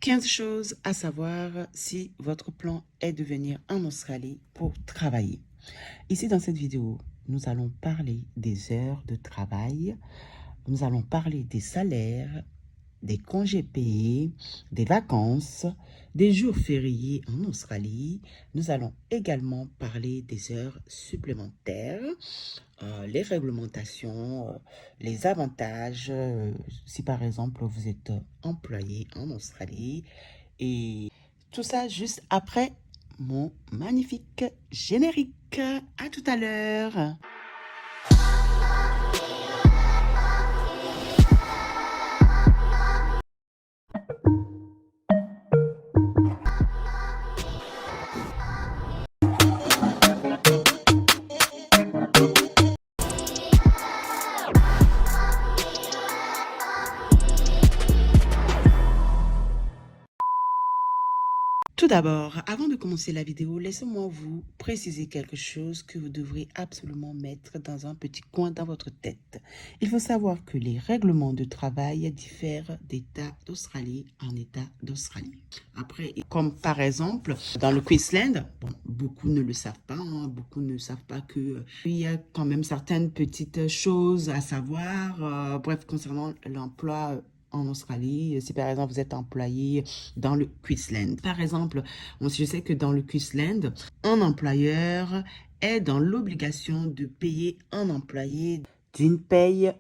15 choses à savoir si votre plan est de venir en Australie pour travailler. Ici, dans cette vidéo, nous allons parler des heures de travail, nous allons parler des salaires, des congés payés, des vacances, des jours fériés en Australie. Nous allons également parler des heures supplémentaires, les réglementations, les avantages, si par exemple vous êtes employé en Australie, et tout ça juste après mon magnifique générique. À tout à l'heure. Tout d'abord, avant de commencer la vidéo, laissez-moi vous préciser quelque chose que vous devrez absolument mettre dans un petit coin dans votre tête. Il faut savoir que les règlements de travail diffèrent d'État d'Australie en État d'Australie. Après, comme par exemple, dans le Queensland, bon, beaucoup ne le savent pas, beaucoup ne savent pas que il y a quand même certaines petites choses à savoir, bref, concernant l'emploi en Australie, si par exemple vous êtes employé dans le Queensland. Par exemple, je sais que dans le Queensland, un employeur est dans l'obligation de payer un employé d'une paye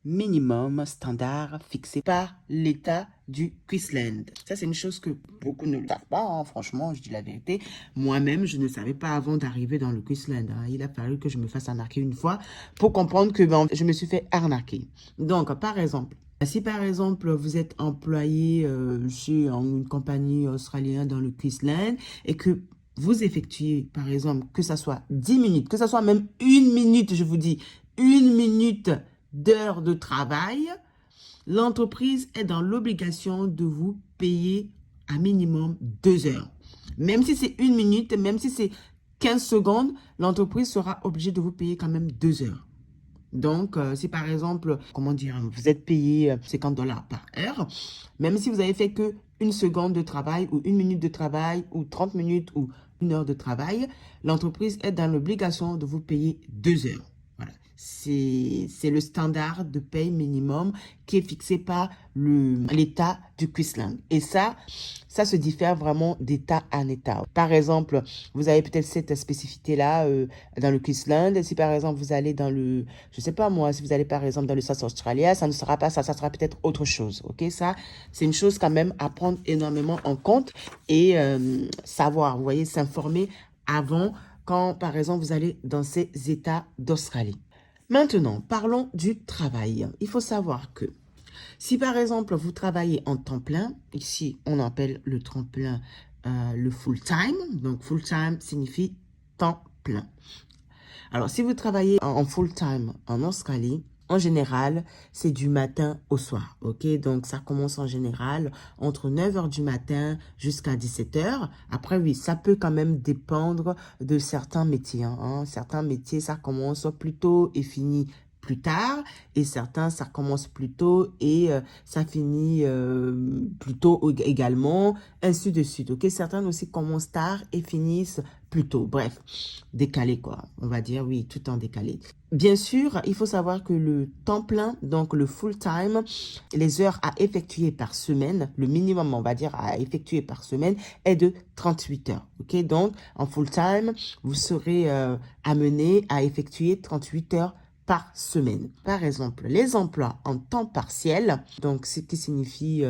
minimum standard fixée par l'État du Queensland. Ça, c'est une chose que beaucoup ne savent pas, franchement, je dis la vérité. Moi-même, je ne savais pas avant d'arriver dans le Queensland. Il a fallu que je me fasse arnaquer une fois pour comprendre que je me suis fait arnaquer. Donc, par exemple, si par exemple vous êtes employé chez une compagnie australienne dans le Queensland et que vous effectuez par exemple que ça soit 10 minutes, que ça soit même 1 minute, je vous dis 1 minute d'heure de travail, l'entreprise est dans l'obligation de vous payer un minimum 2 heures. Même si c'est 1 minute, même si c'est 15 secondes, l'entreprise sera obligée de vous payer quand même 2 heures. Donc, si par exemple, comment dire, vous êtes payé 50 $ par heure, même si vous avez fait que 1 seconde de travail ou 1 minute de travail ou 30 minutes ou 1 heure de travail, l'entreprise est dans l'obligation de vous payer 2 heures. Voilà. C'est le standard de paye minimum qui est fixé par l'État du Queensland. Et ça se diffère vraiment d'État en État. Par exemple, vous avez peut-être cette spécificité-là dans le Queensland. Si par exemple, vous allez dans le, je sais pas moi, si vous allez par exemple dans le South Australia, ça ne sera pas ça, ça sera peut-être autre chose. Ok, ça, c'est une chose quand même à prendre énormément en compte et savoir, vous voyez, s'informer avant quand par exemple vous allez dans ces États d'Australie. Maintenant, parlons du travail. Il faut savoir que si par exemple vous travaillez en temps plein, ici on appelle le temps plein le full time. Donc full time signifie temps plein. Alors si vous travaillez en full time en Australie, en général, c'est du matin au soir, ok? Donc, ça commence en général entre 9 h du matin jusqu'à 17 h. Après, oui, ça peut quand même dépendre de certains métiers. Certains métiers, ça commence plus tôt et finit plus tard. Et certains, ça commence plus tôt et ça finit plus tôt également, ainsi de suite, ok? Certains aussi commencent tard et finissent plus tôt. Bref, décalé quoi. On va dire, oui, tout en décalé. Bien sûr, il faut savoir que le temps plein, donc le full time, les heures à effectuer par semaine, le minimum, on va dire, à effectuer par semaine est de 38 heures. Ok, donc en full time, vous serez amené à effectuer 38 heures par semaine. Par exemple, les emplois en temps partiel, donc ce qui signifie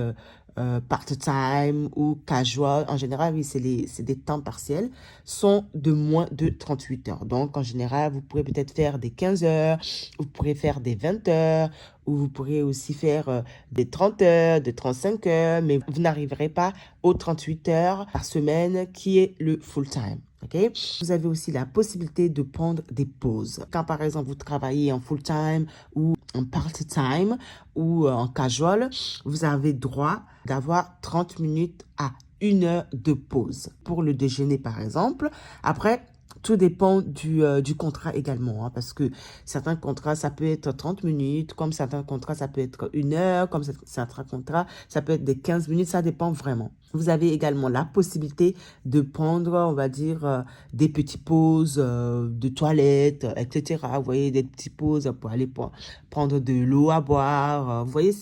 part-time ou casual, en général, oui, c'est des temps partiels, sont de moins de 38 heures. Donc, en général, vous pourrez peut-être faire des 15 heures, vous pourrez faire des 20 heures, ou vous pourrez aussi faire des 30 heures, des 35 heures, mais vous n'arriverez pas aux 38 heures par semaine qui est le full-time. Okay? Vous avez aussi la possibilité de prendre des pauses. Quand par exemple vous travaillez en full-time ou en part-time ou en casual, vous avez droit d'avoir 30 minutes à 1 heure de pause pour le déjeuner par exemple. Après, Tout dépend du contrat également, hein, parce que certains contrats, ça peut être 30 minutes, comme certains contrats, ça peut être 1 heure, comme certains contrats, ça peut être des 15 minutes, ça dépend vraiment. Vous avez également la possibilité de prendre, on va dire, des petites pauses de toilette, etc. Vous voyez, des petites pauses pour aller prendre de l'eau à boire, vous voyez,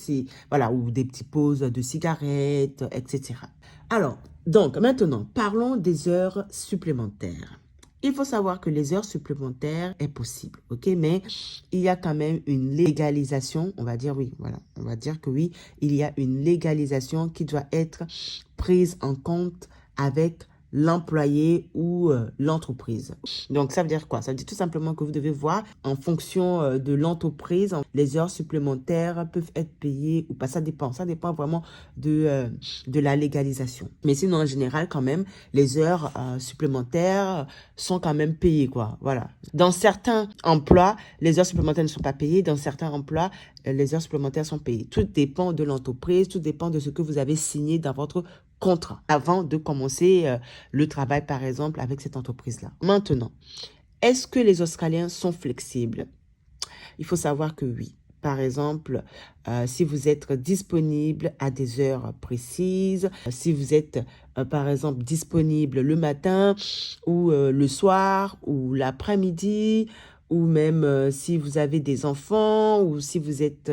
voilà, ou des petites pauses de cigarettes, etc. Alors, donc, maintenant, parlons des heures supplémentaires. Il faut savoir que les heures supplémentaires est possible, ok? Mais il y a quand même une légalisation, on va dire oui, voilà. On va dire que oui, il y a une légalisation qui doit être prise en compte avec l'employé ou l'entreprise. Donc, ça veut dire quoi? Ça veut dire tout simplement que vous devez voir en fonction de l'entreprise, les heures supplémentaires peuvent être payées ou pas. Ça dépend vraiment de la légalisation. Mais sinon, en général, quand même, les heures supplémentaires sont quand même payées, quoi. Voilà. Dans certains emplois, les heures supplémentaires ne sont pas payées. Dans certains emplois, les heures supplémentaires sont payées. Tout dépend de l'entreprise, tout dépend de ce que vous avez signé dans votre contrat avant de commencer le travail, par exemple, avec cette entreprise-là. Maintenant, est-ce que les Australiens sont flexibles? Il faut savoir que oui. Par exemple, si vous êtes disponible à des heures précises, si vous êtes, par exemple, disponible le matin ou le soir ou l'après-midi, ou même si vous avez des enfants ou si vous êtes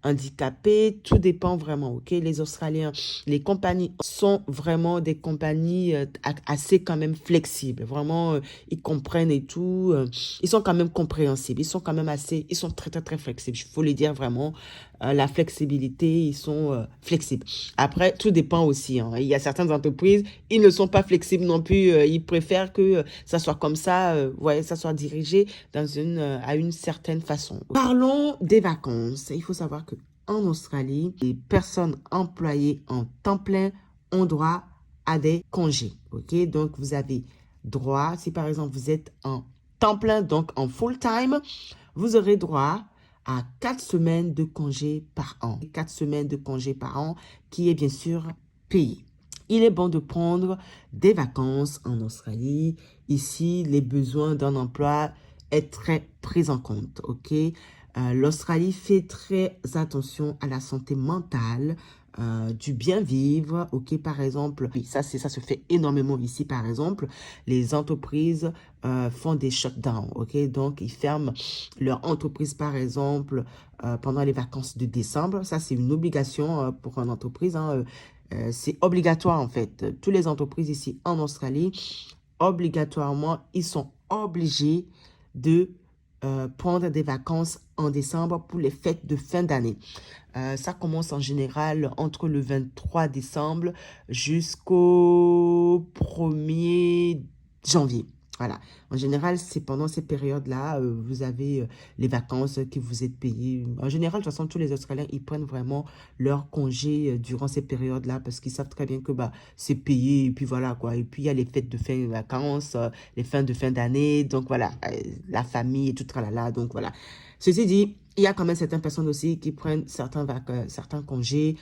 handicapé, tout dépend vraiment, ok? Les Australiens, les compagnies sont vraiment des compagnies assez quand même flexibles, vraiment, ils comprennent et tout, ils sont quand même compréhensibles, ils sont quand même assez, ils sont très, très, très flexibles, il faut le dire vraiment, la flexibilité, ils sont flexibles. Après, tout dépend aussi, hein. Il y a certaines entreprises, ils ne sont pas flexibles non plus, ils préfèrent que ça soit comme ça, ouais, ça soit dirigé à une certaine façon. Parlons des vacances. Il faut savoir que en Australie, les personnes employées en temps plein ont droit à des congés. Ok, donc vous avez droit, si par exemple vous êtes en temps plein, donc en full time, vous aurez droit à 4 semaines de congés par an. 4 semaines de congés par an qui est bien sûr payé. Il est bon de prendre des vacances en Australie. Ici, les besoins d'un emploi est très pris en compte, ok? L'Australie fait très attention à la santé mentale, du bien vivre, ok? Par exemple, oui, ça se fait énormément ici, par exemple, les entreprises font des shutdowns, ok? Donc, ils ferment leur entreprise, par exemple, pendant les vacances de décembre. Ça, c'est une obligation pour une entreprise, hein, c'est obligatoire, en fait. Toutes les entreprises ici en Australie, obligatoirement, ils sont obligés de prendre des vacances en décembre pour les fêtes de fin d'année. Ça commence en général entre le 23 décembre jusqu'au 1er janvier. Voilà. En général, c'est pendant ces périodes-là, vous avez les vacances qui vous êtes payées. En général, de toute façon, tous les Australiens, ils prennent vraiment leur congé durant ces périodes-là parce qu'ils savent très bien que bah, c'est payé et puis voilà quoi. Et puis, il y a les fêtes de fin de vacances, les fins de fin d'année. Donc voilà, la famille et tout, tralala. Donc voilà. Ceci dit, il y a quand même certaines personnes aussi qui prennent certains congés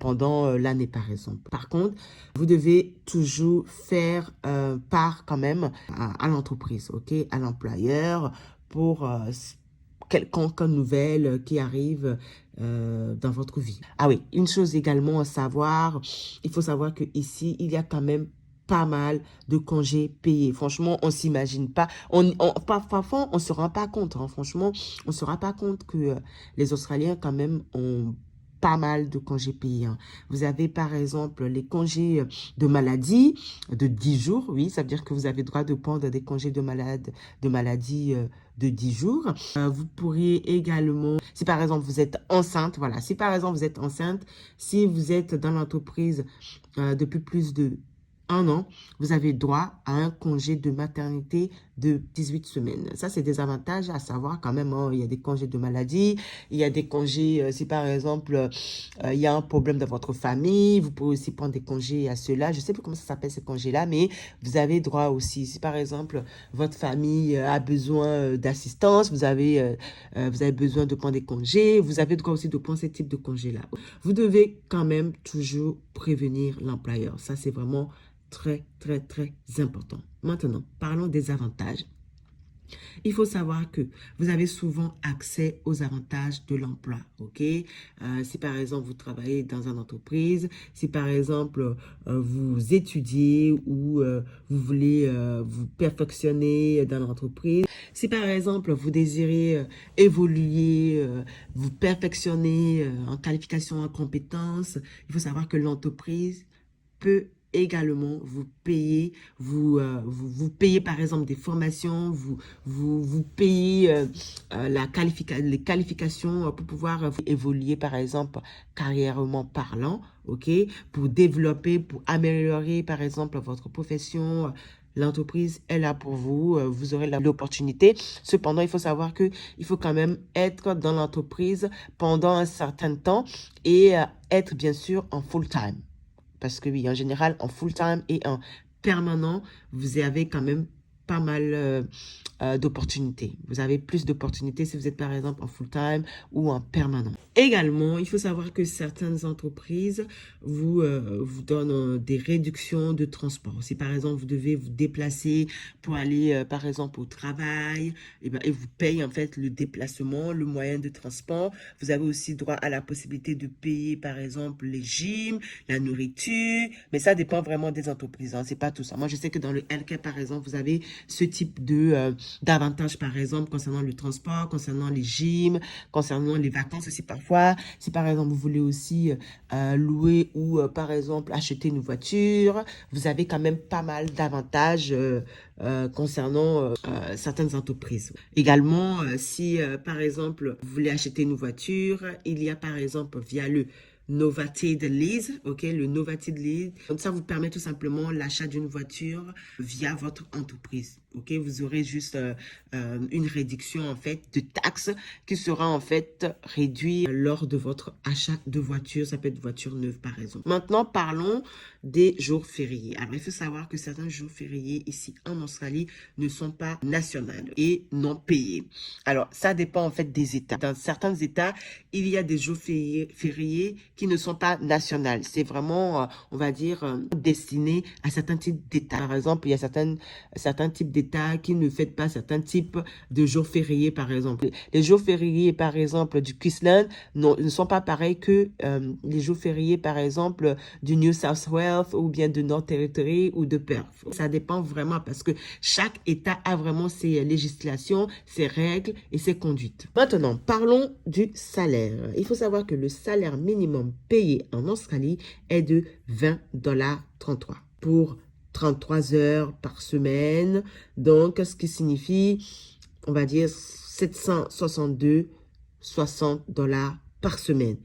pendant l'année, par exemple. Par contre, vous devez toujours faire part quand même à l'entreprise, ok, à l'employeur pour quelconque nouvelle qui arrive dans votre vie. Ah oui, une chose également à savoir, il faut savoir que ici il y a quand même pas mal de congés payés. Franchement, on s'imagine pas. Parfois, on se rend pas compte. Hein. Franchement, on se rend pas compte que les Australiens, quand même, ont pas mal de congés payés. Hein. Vous avez, par exemple, les congés de maladie de 10 jours. Oui, ça veut dire que vous avez le droit de prendre des congés de maladie de 10 jours. Vous pourriez également, si par exemple vous êtes enceinte, voilà, si par exemple vous êtes enceinte, si vous êtes dans l'entreprise depuis plus de 1 an, vous avez droit à un congé de maternité de 18 semaines. Ça, c'est des avantages à savoir quand même. Hein. Il y a des congés de maladie, il y a des congés, si par exemple, il y a un problème dans votre famille, vous pouvez aussi prendre des congés à cela. Je ne sais plus comment ça s'appelle ces congés-là, mais vous avez droit aussi. Si par exemple, votre famille a besoin d'assistance, vous avez besoin de prendre des congés, vous avez droit aussi de prendre ce type de congés-là. Vous devez quand même toujours prévenir l'employeur. Ça, c'est vraiment très, très, très important. Maintenant, parlons des avantages. Il faut savoir que vous avez souvent accès aux avantages de l'emploi, ok? Si par exemple vous travaillez dans une entreprise, si par exemple vous étudiez ou vous voulez vous perfectionner dans l'entreprise, si par exemple vous désirez évoluer, vous perfectionner en qualification, en compétences, il faut savoir que l'entreprise peut également vous payer, vous payez par exemple des formations, vous payez les qualifications pour pouvoir évoluer par exemple carrièrement parlant, ok, pour développer, pour améliorer par exemple votre profession. L'entreprise est là pour vous, vous aurez l'opportunité. Cependant, il faut savoir que il faut quand même être dans l'entreprise pendant un certain temps et être bien sûr en full time. Parce que oui, en général, en full-time et en permanent, vous avez quand même pas mal d'opportunités. Vous avez plus d'opportunités si vous êtes par exemple en full-time ou en permanent. Également, il faut savoir que certaines entreprises vous donnent des réductions de transport. Si par exemple, vous devez vous déplacer pour aller par exemple au travail, et vous payent en fait le déplacement, le moyen de transport. Vous avez aussi droit à la possibilité de payer par exemple les gyms, la nourriture, mais ça dépend vraiment des entreprises, hein, c'est pas tout ça. Moi, je sais que dans le healthcare, par exemple, vous avez ce type d'avantages, par exemple, concernant le transport, concernant les gyms, concernant les vacances aussi parfois. Si par exemple, vous voulez aussi louer ou par exemple acheter une voiture, vous avez quand même pas mal d'avantages concernant certaines entreprises. Également, si par exemple, vous voulez acheter une voiture, il y a par exemple via le Novated Lease, ok, le Novated Lease. Donc ça vous permet tout simplement l'achat d'une voiture via votre entreprise, ok. Vous aurez juste une réduction en fait de taxes qui sera en fait réduite lors de votre achat de voiture. Ça peut être voiture neuve par exemple. Maintenant, parlons des jours fériés. Alors, il faut savoir que certains jours fériés ici en Australie ne sont pas nationaux et non payés. Alors, ça dépend en fait des États. Dans certains États, il y a des jours fériés qui ne sont pas nationaux. C'est vraiment, on va dire, destiné à certains types d'États. Par exemple, il y a certains types d'États qui ne fêtent pas certains types de jours fériés, par exemple. Les jours fériés, par exemple, du Queensland ne sont pas pareils que les jours fériés, par exemple, du New South Wales ou bien de North Territory ou de Perth. Ça dépend vraiment parce que chaque État a vraiment ses législations, ses règles et ses conduites. Maintenant, parlons du salaire. Il faut savoir que le salaire minimum payé en Australie est de 20,33 $ pour 33 heures par semaine. Donc, ce qui signifie, on va dire, 762,60 $ par semaine.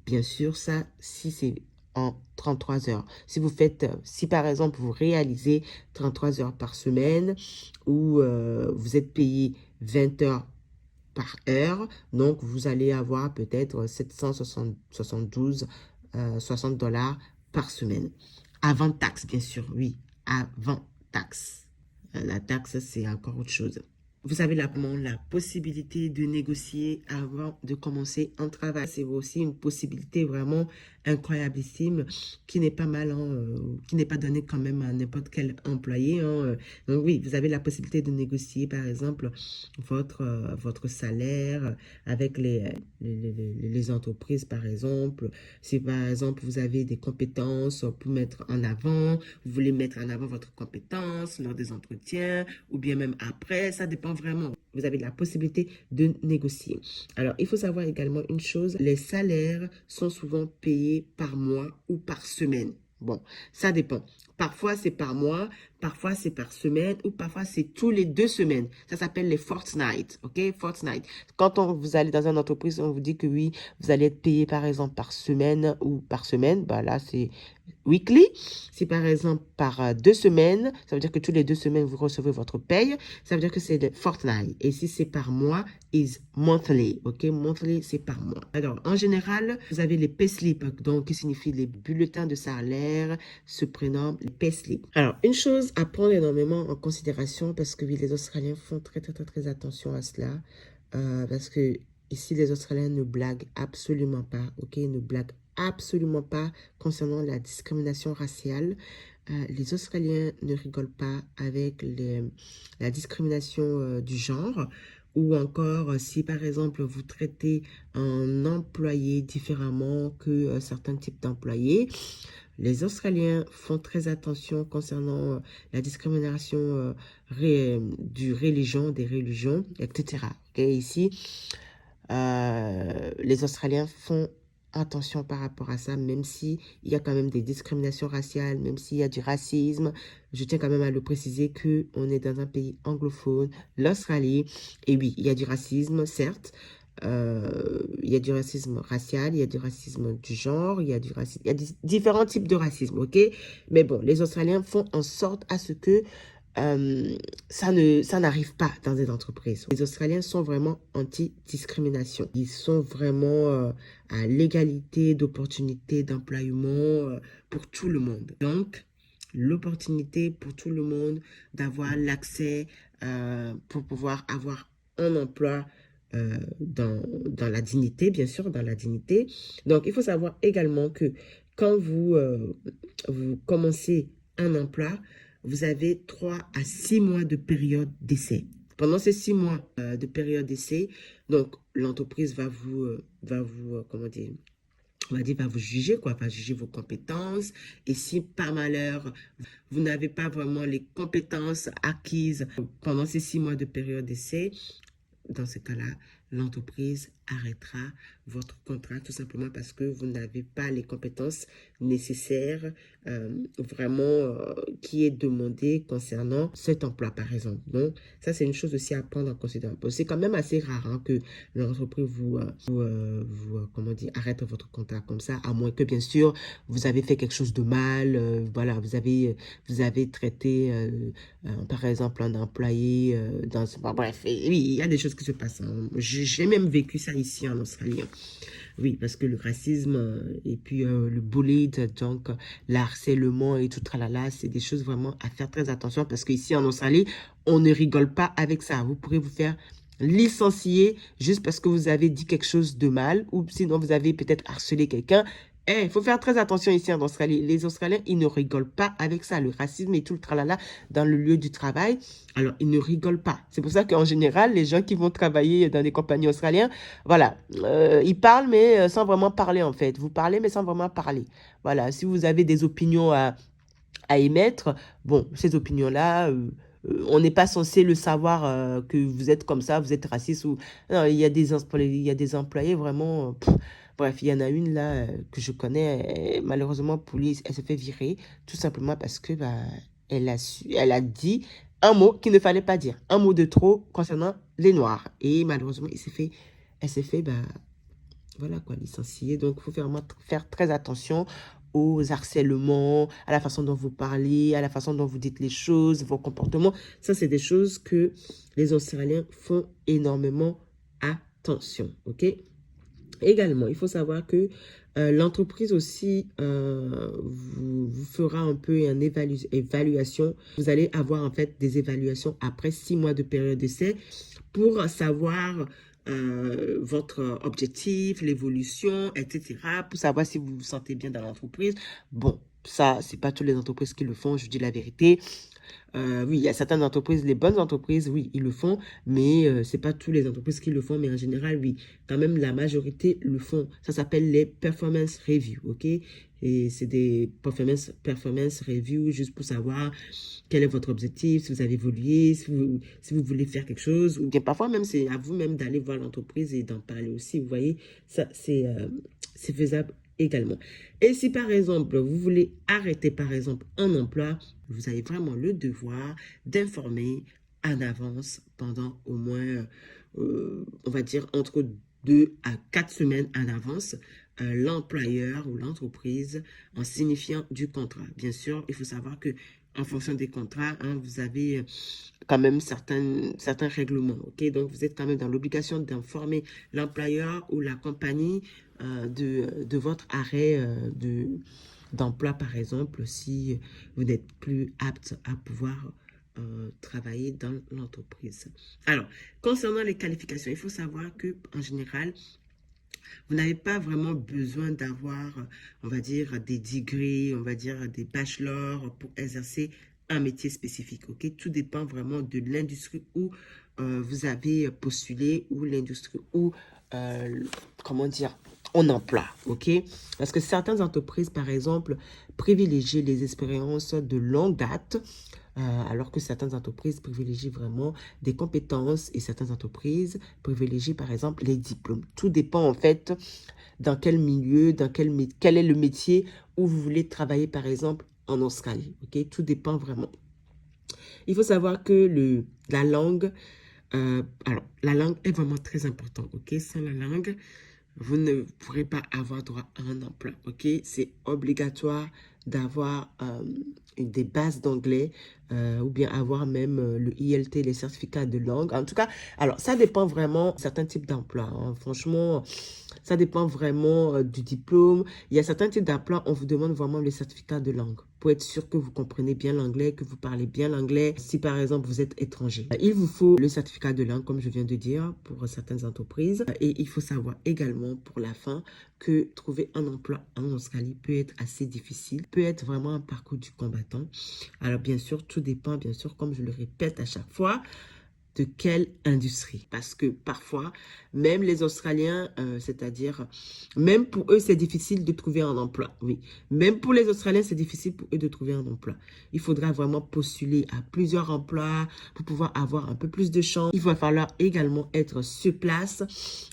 Bien sûr, ça, si c'est en 33 heures. Si vous faites, si par exemple, vous réalisez 33 heures par semaine ou vous êtes payé 20 heures par heure, donc vous allez avoir peut-être 772 60 $ par semaine. Avant taxe, bien sûr, oui, avant taxe. La taxe, c'est encore autre chose. Vous avez la possibilité de négocier avant de commencer un travail. C'est aussi une possibilité vraiment incroyablissime qui n'est pas mal, hein, qui n'est pas donnée quand même à n'importe quel employé. Hein. Donc oui, vous avez la possibilité de négocier par exemple votre salaire avec les entreprises par exemple. Si par exemple vous avez des compétences pour mettre en avant, vous voulez mettre en avant votre compétence lors des entretiens ou bien même après, ça dépend vraiment. Vous avez la possibilité de négocier. Alors, il faut savoir également une chose, les salaires sont souvent payés par mois ou par semaine. Bon, ça dépend. Parfois, c'est par mois, parfois, c'est par semaine ou parfois, c'est tous les 2 semaines. Ça s'appelle les fortnight, ok? Fortnight. Quand vous allez dans une entreprise, on vous dit que oui, vous allez être payé par exemple par semaine ou par semaine. Bah là, c'est weekly. Si par exemple par 2 semaines, ça veut dire que tous les 2 semaines, vous recevez votre paye. Ça veut dire que c'est le fortnight. Et si c'est par mois, is monthly. Ok, monthly, c'est par mois. Alors, en général, vous avez les payslips, donc qui signifie les bulletins de salaire, se prénomment les payslips. Alors, une chose à prendre énormément en considération, parce que oui, les Australiens font très, très, très, très attention à cela, parce que ici, les Australiens ne blaguent absolument pas, ok, ne blaguent absolument pas concernant la discrimination raciale. Les Australiens ne rigolent pas avec la discrimination du genre ou encore si par exemple vous traitez un employé différemment que certains types d'employés. Les Australiens font très attention concernant la discrimination des religions, etc. Okay, ici, les Australiens font attention par rapport à ça, même si il y a quand même des discriminations raciales, même s'il y a du racisme. Je tiens quand même à le préciser que on est dans un pays anglophone, l'Australie, et oui, il y a du racisme, certes. Il y a du racisme racial, il y a du racisme du genre, il y a du racisme, il y a différents types de racisme, ok? Mais bon, les Australiens font en sorte à ce que ça n'arrive pas dans des entreprises. Les Australiens sont vraiment anti-discrimination. Ils sont vraiment à l'égalité d'opportunités d'employement pour tout le monde. Donc, l'opportunité pour tout le monde d'avoir l'accès pour pouvoir avoir un emploi dans la dignité, bien sûr, dans la dignité. Donc, il faut savoir également que quand vous commencez un emploi, vous avez 3 à 6 mois de période d'essai. Pendant ces 6 mois de période d'essai, donc l'entreprise comment dire, on va dire, va vous juger, quoi, va juger vos compétences. Et si par malheur, vous n'avez pas vraiment les compétences acquises pendant ces 6 mois de période d'essai, dans ce cas-là, l'entreprise arrêtera votre contrat tout simplement parce que vous n'avez pas les compétences nécessaires qui est demandé concernant cet emploi, par exemple. Donc, ça, c'est une chose aussi à prendre en considération. C'est quand même assez rare hein, que l'entreprise comment dire, arrête votre contrat comme ça, à moins que, bien sûr, vous avez fait quelque chose de mal, voilà, vous avez traité, par exemple, un employé bref, oui, il y a des choses qui se passent. Hein. J'ai même vécu ça ici en Australie. Oui, parce que le racisme et puis le bullied, donc l'harcèlement et tout tralala, c'est des choses vraiment à faire très attention parce qu'ici en Australie, on ne rigole pas avec ça. Vous pourrez vous faire licencier juste parce que vous avez dit quelque chose de mal ou sinon vous avez peut-être harcelé quelqu'un. Il faut faire très attention ici en Australie. Les Australiens, ils ne rigolent pas avec ça. Le racisme et tout le tralala dans le lieu du travail. Alors, ils ne rigolent pas. C'est pour ça qu'en général, les gens qui vont travailler dans des compagnies australiennes, voilà, ils parlent mais sans vraiment parler en fait. Vous parlez mais sans vraiment parler. Voilà, si vous avez des opinions à émettre, bon, ces opinions-là, on n'est pas censé le savoir que vous êtes comme ça, vous êtes raciste ou... Non, il y a des employés vraiment... bref, il y en a une là que je connais, malheureusement, police, elle se fait virer tout simplement parce que bah, elle a dit un mot qu'il ne fallait pas dire, un mot de trop concernant les Noirs. Et malheureusement, elle s'est fait, bah, voilà quoi, licencier. Donc, il faut vraiment faire très attention aux harcèlements, à la façon dont vous parlez, à la façon dont vous dites les choses, vos comportements. Ça, c'est des choses que les Australiens font énormément attention, ok? Également, il faut savoir que l'entreprise aussi vous fera un peu une évaluation. Vous allez avoir en fait des évaluations après 6 mois de période d'essai pour savoir votre objectif, l'évolution, etc. Pour savoir si vous vous sentez bien dans l'entreprise. Bon, ça, c'est pas toutes les entreprises qui le font, je dis la vérité. Oui, il y a certaines entreprises, les bonnes entreprises, oui, ils le font, mais c'est pas toutes les entreprises qui le font, mais en général, oui, quand même, la majorité le font. Ça s'appelle les performance reviews, ok? Et c'est des performance reviews juste pour savoir quel est votre objectif, si vous avez évolué, si vous voulez faire quelque chose, ou bien parfois même, c'est à vous-même d'aller voir l'entreprise et d'en parler aussi, vous voyez, ça, c'est faisable également. Et si par exemple, vous voulez arrêter par exemple un emploi, vous avez vraiment le devoir d'informer en avance pendant au moins, on va dire, entre 2 à 4 semaines en avance, l'employeur ou l'entreprise en signifiant du contrat. Bien sûr, il faut savoir que en fonction des contrats, hein, vous avez quand même certains règlements. Ok, donc, vous êtes quand même dans l'obligation d'informer l'employeur ou la compagnie de votre arrêt d'emploi, par exemple, si vous n'êtes plus apte à pouvoir travailler dans l'entreprise. Alors, concernant les qualifications, il faut savoir que en général, Vous n'avez pas vraiment besoin d'avoir, on va dire, des degrés, on va dire, des bachelors pour exercer un métier spécifique, ok? Tout dépend vraiment de l'industrie où vous avez postulé ou l'industrie où, comment dire, on emploie, ok? Parce que certaines entreprises, par exemple, privilégient les expériences de longue date, alors que certaines entreprises privilégient vraiment des compétences et certaines entreprises privilégient par exemple les diplômes. Tout dépend en fait dans quel milieu, quel est le métier où vous voulez travailler par exemple en Australie. Ok, tout dépend vraiment. Il faut savoir que la langue, alors la langue est vraiment très importante. Ok, sans la langue, vous ne pourrez pas avoir droit à un emploi, ok? C'est obligatoire d'avoir des bases d'anglais ou bien avoir même le ILT, les certificats de langue. En tout cas, alors ça dépend vraiment de certains types d'emplois, hein. Franchement, ça dépend vraiment du diplôme. Il y a certains types d'emplois, on vous demande vraiment le certificat de langue pour être sûr que vous comprenez bien l'anglais, que vous parlez bien l'anglais. Si par exemple vous êtes étranger, il vous faut le certificat de langue, comme je viens de dire, pour certaines entreprises. Et il faut savoir également pour la fin que trouver un emploi en Australie peut être assez difficile, peut être vraiment un parcours du combattant. Alors bien sûr, tout dépend, bien sûr, comme je le répète à chaque fois, de quelle industrie. Parce que parfois, même les Australiens, c'est-à-dire, même pour eux, c'est difficile de trouver un emploi. Oui, même pour les Australiens, c'est difficile pour eux de trouver un emploi. Il faudra vraiment postuler à plusieurs emplois pour pouvoir avoir un peu plus de chance. Il va falloir également être sur place,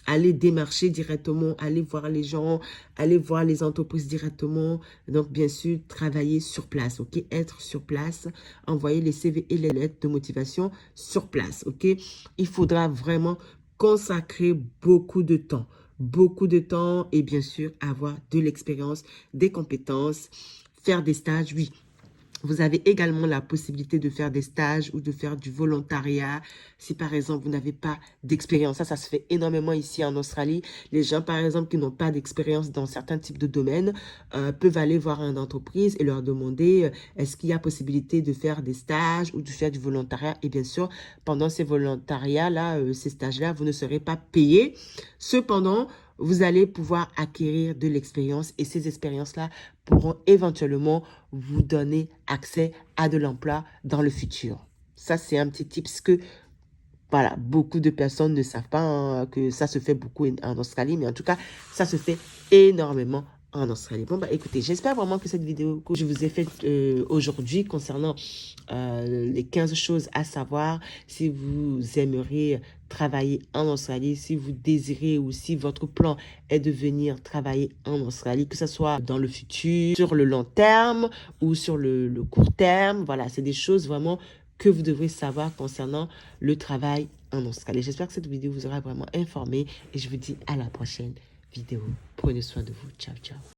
aller démarcher directement, aller voir les gens, aller voir les entreprises directement. Donc, bien sûr, travailler sur place, ok? Être sur place, envoyer les CV et les lettres de motivation sur place, ok? Il faudra vraiment consacrer beaucoup de temps et bien sûr avoir de l'expérience, des compétences, faire des stages, oui. Vous avez également la possibilité de faire des stages ou de faire du volontariat. Si par exemple, vous n'avez pas d'expérience, ça se fait énormément ici en Australie. Les gens, par exemple, qui n'ont pas d'expérience dans certains types de domaines, peuvent aller voir une entreprise et leur demander est-ce qu'il y a possibilité de faire des stages ou de faire du volontariat. Et bien sûr, pendant ces volontariats-là, ces stages-là, vous ne serez pas payé. Cependant, vous allez pouvoir acquérir de l'expérience et ces expériences-là pourront éventuellement vous donner accès à de l'emploi dans le futur. Ça, c'est un petit tips que, voilà, beaucoup de personnes ne savent pas hein, que ça se fait beaucoup en Australie, mais en tout cas, ça se fait énormément en Australie. Bon, bah écoutez, j'espère vraiment que cette vidéo que je vous ai faite aujourd'hui concernant les 15 choses à savoir si vous aimeriez travailler en Australie, si vous désirez ou si votre plan est de venir travailler en Australie, que ce soit dans le futur, sur le long terme ou sur le court terme. Voilà, c'est des choses vraiment que vous devrez savoir concernant le travail en Australie. J'espère que cette vidéo vous aura vraiment informé et je vous dis à la prochaine vidéo. Prenez soin de vous. Ciao, ciao.